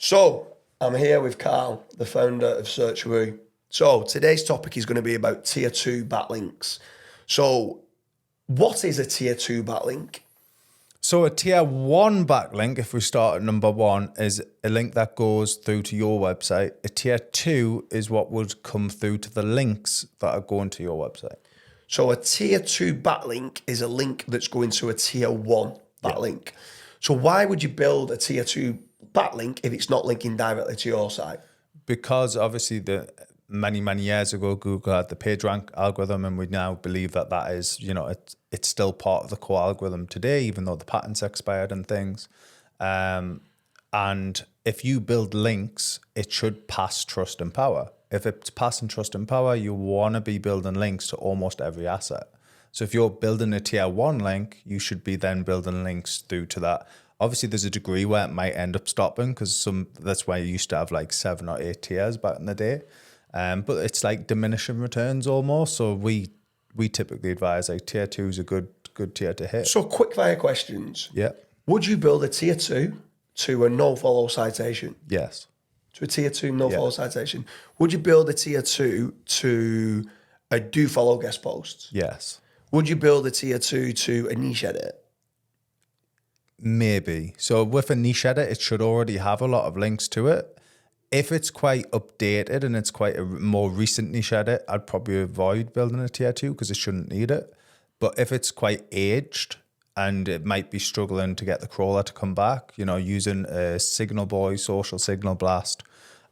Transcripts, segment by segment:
So, I'm here with Karl, the founder of Searcharoo. So, today's topic is going to be about tier 2 backlinks. So, what is a tier 2 backlink? So a tier 1 backlink, if we start at number 1, is a link that goes through to your website. A tier 2 is what would come through to the links that are going to your website. So, a tier 2 backlink is a link that's going to a tier 1 backlink. Yeah. So, why would you build a tier 2 backlink if it's not linking directly to your site? Because obviously many years ago, Google had the PageRank algorithm, and we now believe that is, it's still part of the core algorithm today, even though the patent's expired and things. And if you build links, it should pass trust and power. If it's passing trust and power, you want to be building links to almost every asset. So if you're building a tier 1 link, you should be then building links through to that. Obviously, there's a degree where it might end up stopping because that's why you used to have like 7 or 8 tiers back in the day. But it's like diminishing returns almost. So we typically advise like tier 2 is a good tier to hit. So quickfire questions. Yeah. Would you build a tier 2 to a no-follow citation? Yes. To a tier 2 no-follow citation. Would you build a tier 2 to a do-follow guest posts? Yes. Would you build a tier 2 to a niche edit? Maybe. So with a niche edit, it should already have a lot of links to it. If it's quite updated and it's quite a more recent niche edit, I'd probably avoid building a tier 2 because it shouldn't need it. But if it's quite aged and it might be struggling to get the crawler to come back, using a Signal Boy, Social Signal Blast,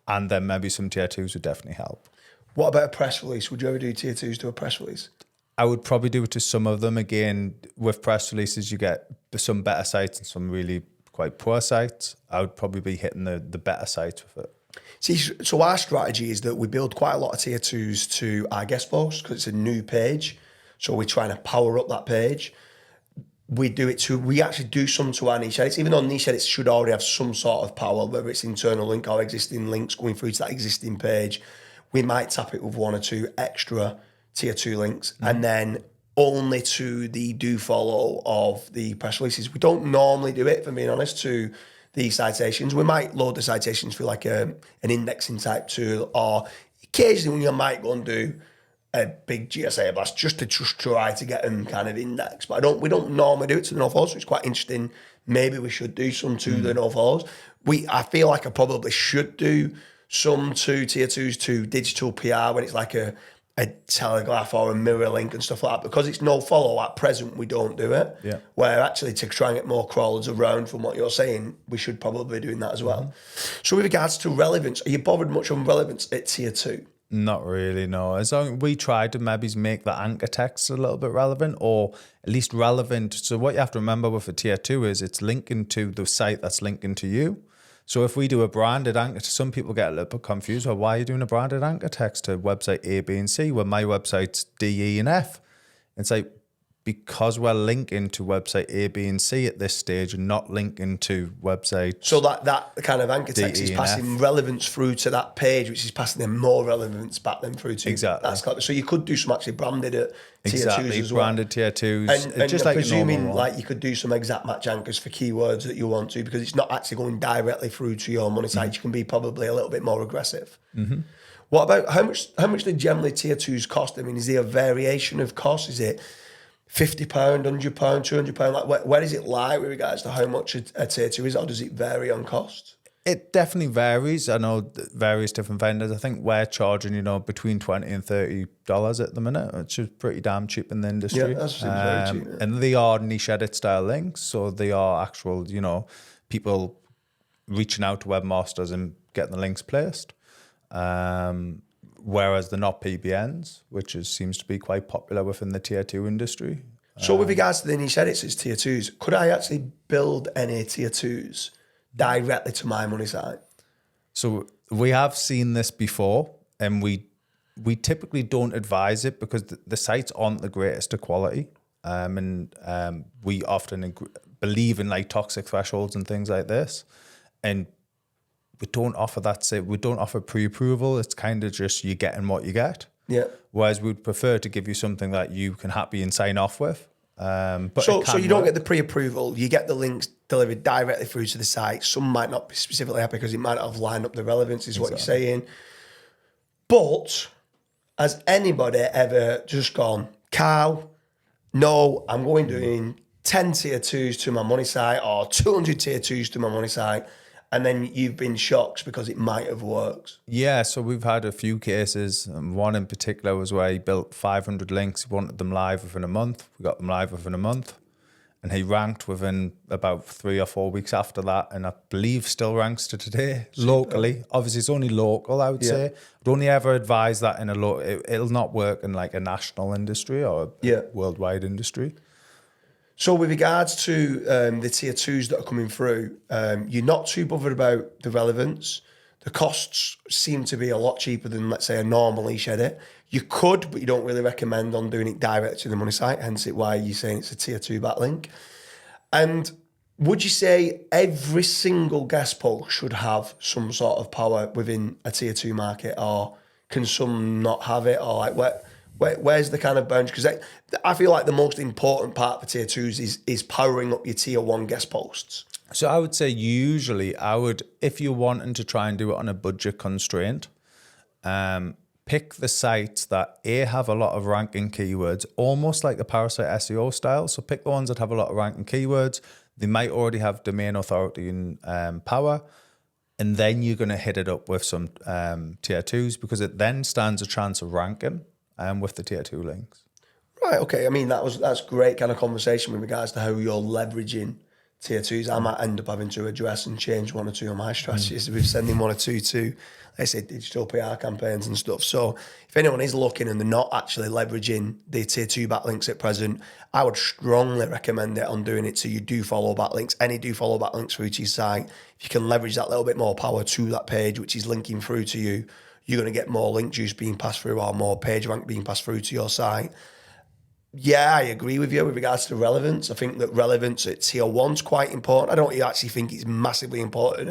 and then maybe some tier 2s would definitely help. What about a press release? Would you ever do tier 2s to a press release? I would probably do it to some of them. Again, with press releases, you get some better sites and some really quite poor sites. I would probably be hitting the better sites with it. See, so our strategy is that we build quite a lot of tier 2s to our guest posts because it's a new page. So we're trying to power up that page. We actually do some to our niche edits, even though niche edits should already have some sort of power, whether it's internal link or existing links going through to that existing page. We might tap it with 1 or 2 extra tier 2 links, and then only to the do follow of the press releases. We don't normally do it, if I'm being honest, to the citations. We might load the citations through like an indexing type tool, or occasionally we might go and do a big GSA blast just to try to get them kind of indexed. But we don't normally do it to the no-follows, so it's quite interesting. Maybe we should do some to the no-follows. I feel like I probably should do some to tier 2s to digital PR when it's like a Telegraph or a Mirror link and stuff like that. Because it's no follow at present, we don't do it. Yeah. Where actually to try and get more crawlers around from what you're saying, we should probably be doing that as well. So with regards to relevance, are you bothered much on relevance at tier 2? Not really, no. As long as we try to maybe make the anchor text a little bit relevant, or at least relevant. So what you have to remember with a tier 2 is it's linking to the site that's linking to you. So if we do a branded anchor, some people get a little bit confused. Well, why are you doing a branded anchor text to website A, B, and C when my website's D, E, and F? It's like, because we're linking to website A, B, and C at this stage and not linking to website. So that kind of anchor text D, is E, passing relevance through to that page, which is passing them more relevance back then through to. Exactly. So you could do some actually branded at tier 2s as well. Branded tier 2s. And just I'm like presuming like you could do some exact match anchors for keywords that you want to, because it's not actually going directly through to your money site. You can be probably a little bit more aggressive. Mm-hmm. What about how much do generally tier 2s cost? I mean, is there a variation of cost? Is it £50, £100, £200? Like where does it lie with regards to how much a tier 2 is, or does it vary on cost? It definitely varies. I know various different vendors. I think we're charging, between $20 and $30 at the minute, which is pretty damn cheap in the industry. Yeah, that seems very cheap. Yeah. And they are niche edit style links, so they are actual, people reaching out to webmasters and getting the links placed. Whereas they're not PBNs, which seems to be quite popular within the tier 2 industry. So with regards to the niche edits as tier 2s, could I actually build any tier 2s directly to my money site? So we have seen this before, and we typically don't advise it because the sites aren't the greatest of quality. We often believe in like toxic thresholds and things like this. And we don't offer that. We don't offer pre-approval. It's kind of just you getting what you get. Yeah. Whereas we'd prefer to give you something that you can happy and sign off with. But So you don't get the pre-approval. You get the links delivered directly through to the site. Some might not be specifically happy because it might not have lined up the relevance, is what you're saying. But has anybody ever just gone, Karl, no, I'm going doing 10 tier 2s to my money site or 200 tier 2s to my money site, and then you've been shocked because it might have worked? Yeah, so we've had a few cases. One in particular was where he built 500 links. He wanted them live within a month. We got them live within a month. And he ranked within about 3 or 4 weeks after that. And I believe still ranks to today locally. Obviously, it's only local, I would say. I'd only ever advise that in it'll not work in like a national industry or a worldwide industry. So with regards to the tier 2s that are coming through, you're not too bothered about the relevance. The costs seem to be a lot cheaper than, let's say, a normal niche edit. You could, but you don't really recommend on doing it direct to the money site, hence why you're saying it's a tier 2 backlink. And would you say every single guest post should have some sort of power within a tier 2 market, or can some not have it? Or like where's the kind of boundary? Because I feel like the most important part for tier 2s is powering up your tier 1 guest posts. So I would say usually if you're wanting to try and do it on a budget constraint, pick the sites that have a lot of ranking keywords, almost like the Parasite SEO style. So pick the ones that have a lot of ranking keywords. They might already have domain authority and power. And then you're going to hit it up with some tier 2s, because it then stands a chance of ranking with the tier 2 links. Right, okay. I mean, that's great kind of conversation with regards to how you're leveraging tier 2s. I might end up having to address and change 1 or 2 of my strategies with sending 1 or 2 to, let's say, digital PR campaigns and stuff. So if anyone is looking and they're not actually leveraging the tier 2 backlinks at present, I would strongly recommend it on doing it so you do follow backlinks. Any do follow backlinks through to your site. If you can leverage that little bit more power to that page, which is linking through to you, you're going to get more link juice being passed through or more page rank being passed through to your site. Yeah, I agree with you with regards to relevance. I think that relevance at tier 1's quite important. I don't actually think it's massively important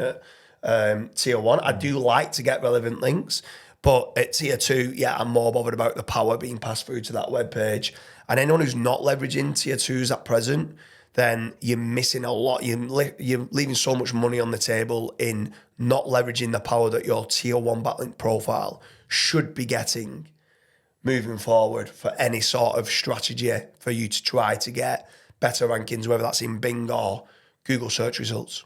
at tier 1. I do like to get relevant links, but at tier 2, yeah, I'm more bothered about the power being passed through to that web page. And anyone who's not leveraging tier 2s at present, then you're missing a lot. You're leaving so much money on the table in not leveraging the power that your tier 1 backlink profile should be getting moving forward for any sort of strategy for you to try to get better rankings, whether that's in Bing or Google search results.